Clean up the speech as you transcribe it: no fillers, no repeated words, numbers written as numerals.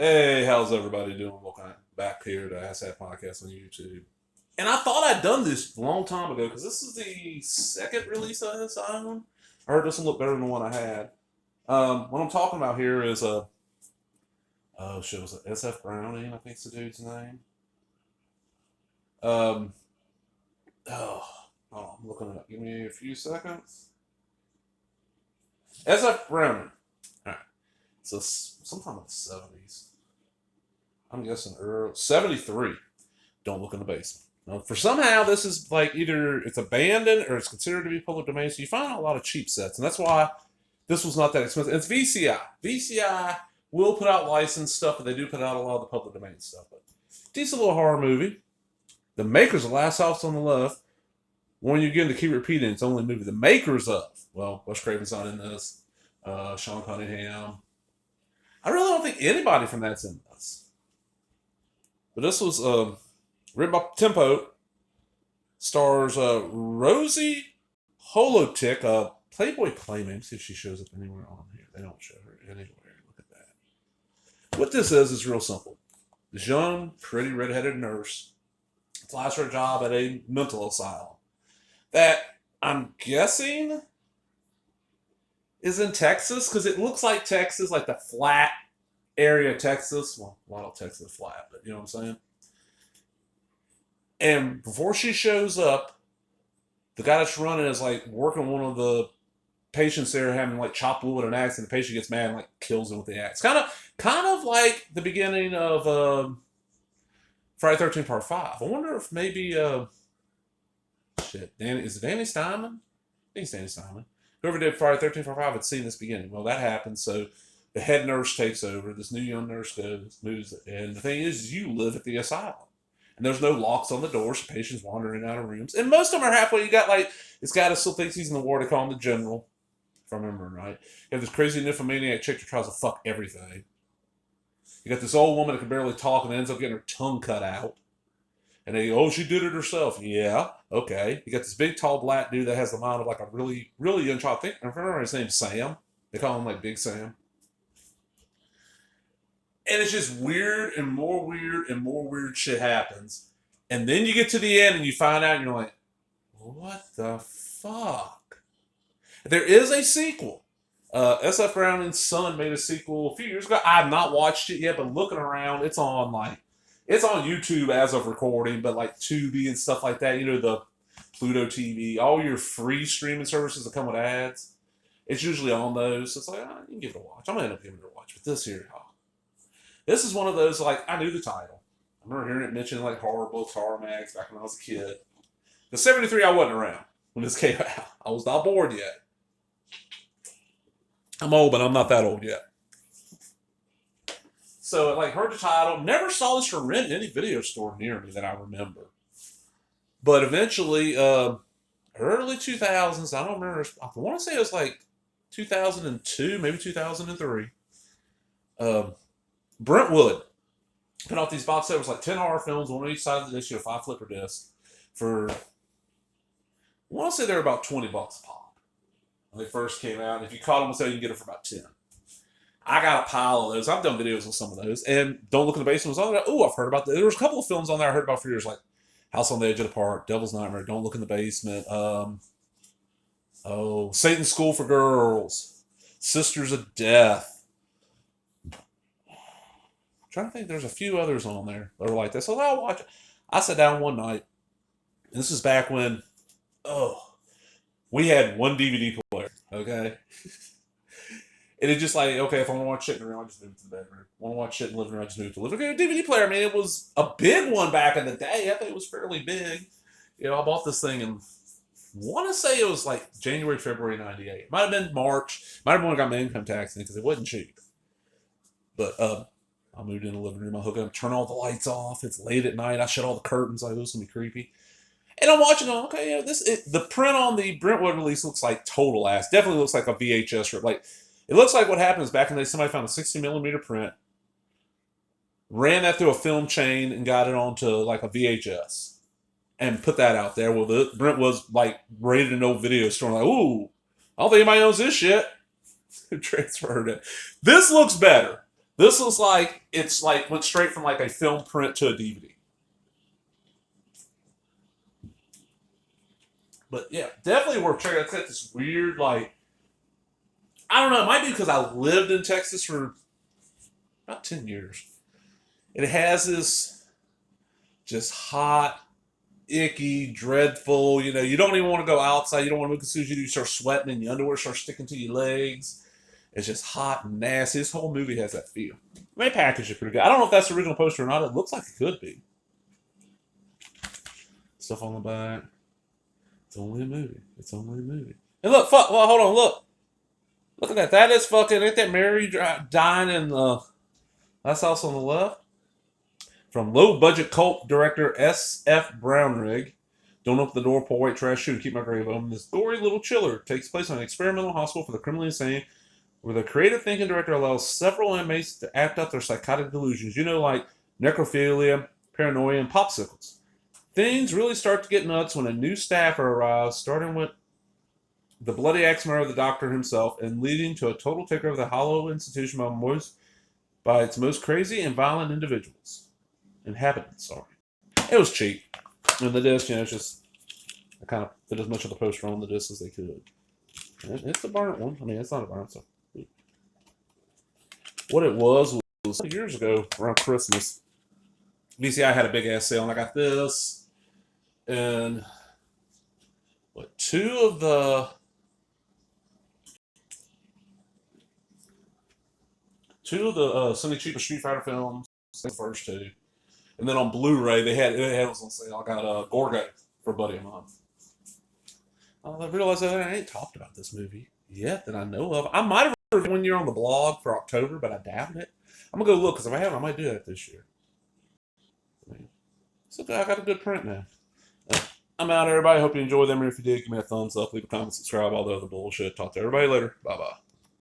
Hey, how's everybody doing? Welcome back here to Ask That Podcast on YouTube. And I thought I'd done this a long time ago because this is the second release of this iPhone. I heard this one look better than the one I had. What I'm talking about here is oh shit, was it SF Browning? I think's the dude's name. Um, oh, I'm looking it up. Give me a few seconds. SF Browning. All right, so sometime in the '70s. I'm guessing early '73. Don't look in the basement. Now, for somehow this is like either it's abandoned or it's considered to be public domain, so you find a lot of cheap sets, and that's why this was not that expensive. It's VCI. VCI will put out licensed stuff, but they do put out a lot of the public domain stuff. But decent little horror movie. The makers of Last House on the Left. When you get to keep repeating, it's the only movie. The makers of, well, Wes Craven's not in this. Sean Cunningham. I really don't think anybody from that's in this. But this was written by Tempo. Stars Rosie Holotic, Playboy Playmate. See if she shows up anywhere on here. They don't show her anywhere. Look at that. What this is real simple. This young, pretty redheaded nurse applies for a job at a mental asylum that I'm guessing is in Texas because it looks like Texas, like the flat area of Texas. Well, a lot of Texas is flat, but you know what I'm saying? And before she shows up, the guy that's running is like working one of the patients there having like chopped wood with an axe, and the patient gets mad and like kills him with the axe. Kind of like the beginning of Friday 13 Part 5. I wonder if maybe is it Danny Steinman? I think it's Danny Steinman. Whoever did Friday 13 Part 5 had seen this beginning. Well, that happens, so the head nurse takes over. This new young nurse moves, and the thing is, you live at the asylum. And there's no locks on the doors, so patients wandering out of rooms. And most of them are halfway. You got like, this guy that still thinks he's in the ward. They call him the general, if I remember right. You have this crazy nymphomaniac chick that tries to fuck everything. You got this old woman that can barely talk and ends up getting her tongue cut out. And they go, oh, she did it herself. Yeah, okay. You got this big, tall, black dude that has the mind of like a really, really young child. I remember his name's Sam. They call him like Big Sam. And it's just weird and more weird shit happens. And then you get to the end and you find out and you're like, what the fuck? There is a sequel. SF Browning's son made a sequel a few years ago. I've not watched it yet, but looking around, it's on YouTube as of recording, but like Tubi and stuff like that, you know, the Pluto TV, all your free streaming services that come with ads. It's usually on those. So it's like, you can give it a watch. I'm gonna end up giving it a watch. But this here, this is one of those, like, I knew the title. I remember hearing it mentioned, like, horror books, horror mags, back when I was a kid. The '73, I wasn't around when this came out. I was not bored yet. I'm old, but I'm not that old yet. So, like, heard the title. Never saw this for rent in any video store near me that I remember. But eventually, early 2000s, I don't remember. I want to say it was, like, 2002, maybe 2003. Brentwood put out these box sets. It was like 10 horror films, one on each side of the disc, 5 flipper discs. For, I want to say they were about $20 a pop when they first came out. If you caught them on sale, you can get them for about 10. I got a pile of those. I've done videos on some of those. And Don't Look in the Basement was on there. Oh, I've heard about that. There was a couple of films on there I heard about for years, like House on the Edge of the Park, Devil's Nightmare, Don't Look in the Basement. Satan's School for Girls, Sisters of Death. I'm trying to think, there's a few others on there that were like this. So I'll watch it. I sat down one night, and this is back when, we had one DVD player, okay? And it's just like, okay, if I want to watch shit in the room, I just move to the bedroom. Want to watch shit in the living room, I just move to the living room. Okay, DVD player, I mean, it was a big one back in the day. I think it was fairly big. You know, I bought this thing and want to say it was like January, February '98. Might have been March. Might have been when I got my income tax in because it wasn't cheap. But I moved in the living room. I hook up, turn all the lights off. It's late at night. I shut all the curtains. Like, this is gonna be creepy. And I'm watching. Okay, yeah, the print on the Brentwood release looks like total ass. Definitely looks like a VHS rip. Like, it looks like what happens back in the day. Somebody found a 60mm print, ran that through a film chain, and got it onto like a VHS, and put that out there. Well, the Brentwood's like rated an old video store. Like, ooh, I don't think anybody owns this shit. Who transferred it? This looks better. This was like, it's like went straight from like a film print to a DVD. But yeah, definitely worth checking out. It's got this weird, like, I don't know, it might be because I lived in Texas for about 10 years. It has this just hot, icky, dreadful, you don't even want to go outside. You don't want to move as soon as you do, you start sweating and your underwear starts sticking to your legs. It's just hot and nasty. This whole movie has that feel. They packaged it pretty good. I don't know if that's the original poster or not. It looks like it could be. Stuff on the back. It's only a movie. It's only a movie. And look, fuck. Well, hold on. Look. Look at that. That is fucking. Ain't that Mary dying in the. That's also on the left. From low budget cult director S.F. Brownrigg. Don't open the door, pull white trash, shoot, keep my grave open. This gory little chiller takes place in an experimental hospital for the criminally insane, where the creative thinking director allows several inmates to act out their psychotic delusions. Like necrophilia, paranoia, and popsicles. Things really start to get nuts when a new staffer arrives, starting with the bloody axe murder of the doctor himself and leading to a total takeover of the hollow institution by its most crazy and violent inhabitants. It was cheap. And the disc, it's just, I kind of put as much of the poster on the disc as they could. And it's a burnt one. I mean, it's not a burnt, so. What it was years ago around Christmas, VCI had a big ass sale, and I got this. And two of the Sunny Cheaper Street Fighter films, the first two. And then on Blu-ray, it was on sale. I got Gorgo for a buddy of mine. I realized that I ain't talked about this movie yet that I know of. I might have reviewed one year on the blog for October, but I doubt it. I'm gonna go look, because if I haven't, I might do that this year. So I got a good print now. I'm out, everybody. Hope you enjoyed them. If you did, give me a thumbs up, leave a comment, subscribe, all the other bullshit. Talk to everybody later. Bye-bye.